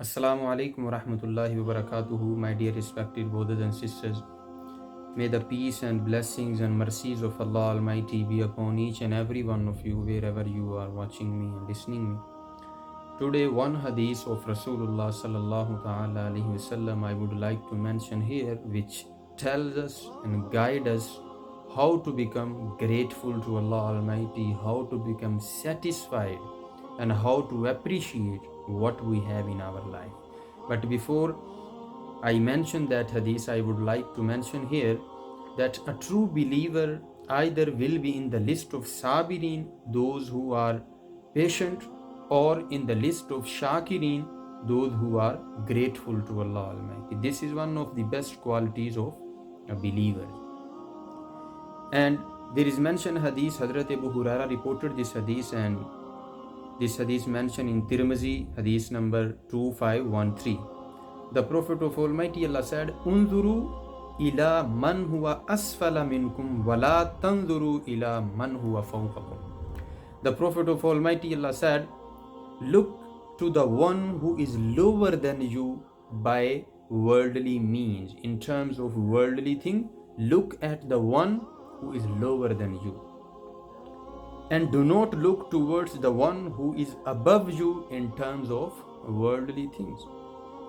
Assalamu alaikum wa rahmatullahi wa barakatuhu, my dear respected brothers and sisters. May the peace and blessings and mercies of Allah Almighty be upon each and every one of you wherever you are watching me and listening me. Today, one hadith of Rasulullah sallallahu ta'ala alayhi wasallam I would like to mention here, which tells us and guides us how to become grateful to Allah Almighty, how to become satisfied, and how to appreciate what we have in our life. But before I mention that hadith, I would like to mention here that a true believer either will be in the list of sabirin, those who are patient, or in the list of shakirin, those who are grateful to Allah Almighty. This is one of the best qualities of a believer. And there is mentioned hadith, Hazrat Abu Huraira reported this hadith, and this hadith mentioned in Tirmizi, hadith number 2513. The Prophet of Almighty Allah said, Unzuru ila man huwa asfala minkum wala tanzuru ila man huwa fawqakum. The Prophet of Almighty Allah said, look to the one who is lower than you by worldly means. In terms of worldly thing, look at the one who is lower than you. And do not look towards the one who is above you in terms of worldly things.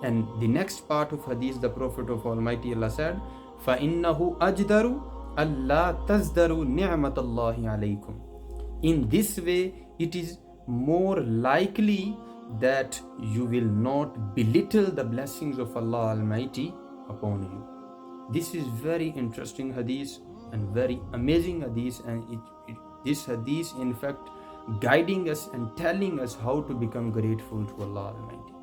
And the next part of hadith, the Prophet of Almighty Allah said, فَإِنَّهُ أَجْدَرُ أَلَّا تَزْدَرُوا نِعْمَةَ اللَّهِ عَلَيْكُمْ. In this way, it is more likely that you will not belittle the blessings of Allah Almighty upon you. This is very interesting hadith and very amazing hadith, and this hadith in fact guiding us and telling us how to become grateful to Allah Almighty.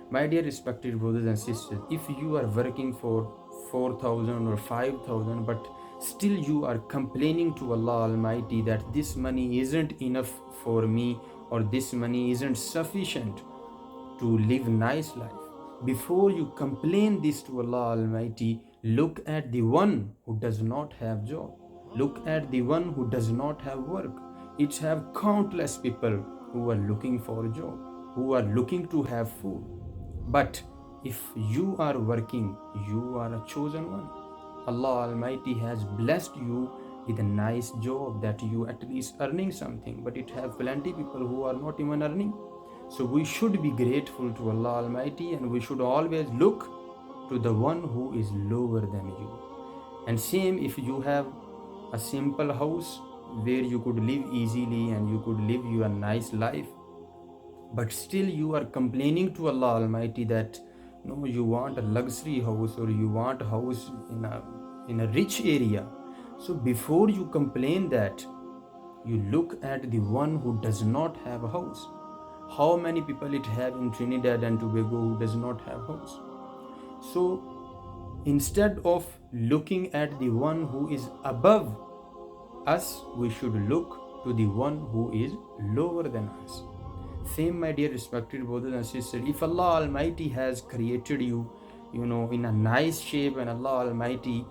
My dear respected brothers and sisters, if you are working for 4,000 or 5,000 but still you are complaining to Allah Almighty that this money isn't enough for me, or this money isn't sufficient to live nice life, before you complain this to Allah Almighty, look at the one who does not have job. Look at the one who does not have work. It's have countless people who are looking for a job, who are looking to have food. But if you are working, you are a chosen one. Allah Almighty has blessed you with a nice job that you at least earning something, but it have plenty people who are not even earning. So we should be grateful to Allah Almighty, and we should always look to the one who is lower than you. And same, if you have a simple house where you could live easily and you could live your nice life, but still you are complaining to Allah Almighty that no, you want a luxury house, or you want a house in a rich area. So before you complain that, you look at the one who does not have a house. How many people it have in Trinidad and Tobago who does not have a house? So instead of looking at the one who is above us, we should look to the one who is lower than us. Same, my dear respected brothers and sisters, if Allah Almighty has created you, in a nice shape, and Allah Almighty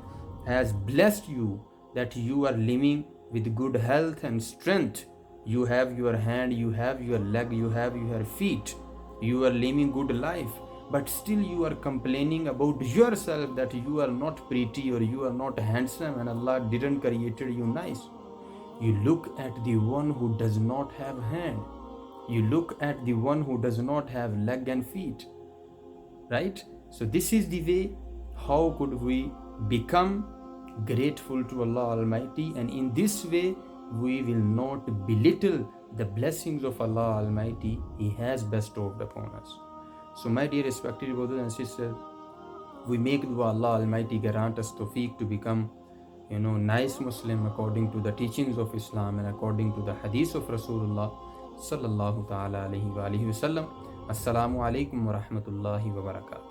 has blessed you that you are living with good health and strength, you have your hand, you have your leg, you have your feet, you are living good life, but still you are complaining about yourself that you are not pretty or you are not handsome and Allah didn't create you nice. You look at the one who does not have hand. You look at the one who does not have leg and feet. Right? So this is the way how could we become grateful to Allah Almighty, and in this way we will not belittle the blessings of Allah Almighty He has bestowed upon us. So my dear respected brothers and sisters, we make dua Allah Almighty grant us tawfiq to become nice Muslim according to the teachings of Islam and according to the hadith of Rasulullah sallallahu ta'ala alayhi wa alihi wa sallam. Assalamu alaikum wa rahmatullahi wa barakatuh.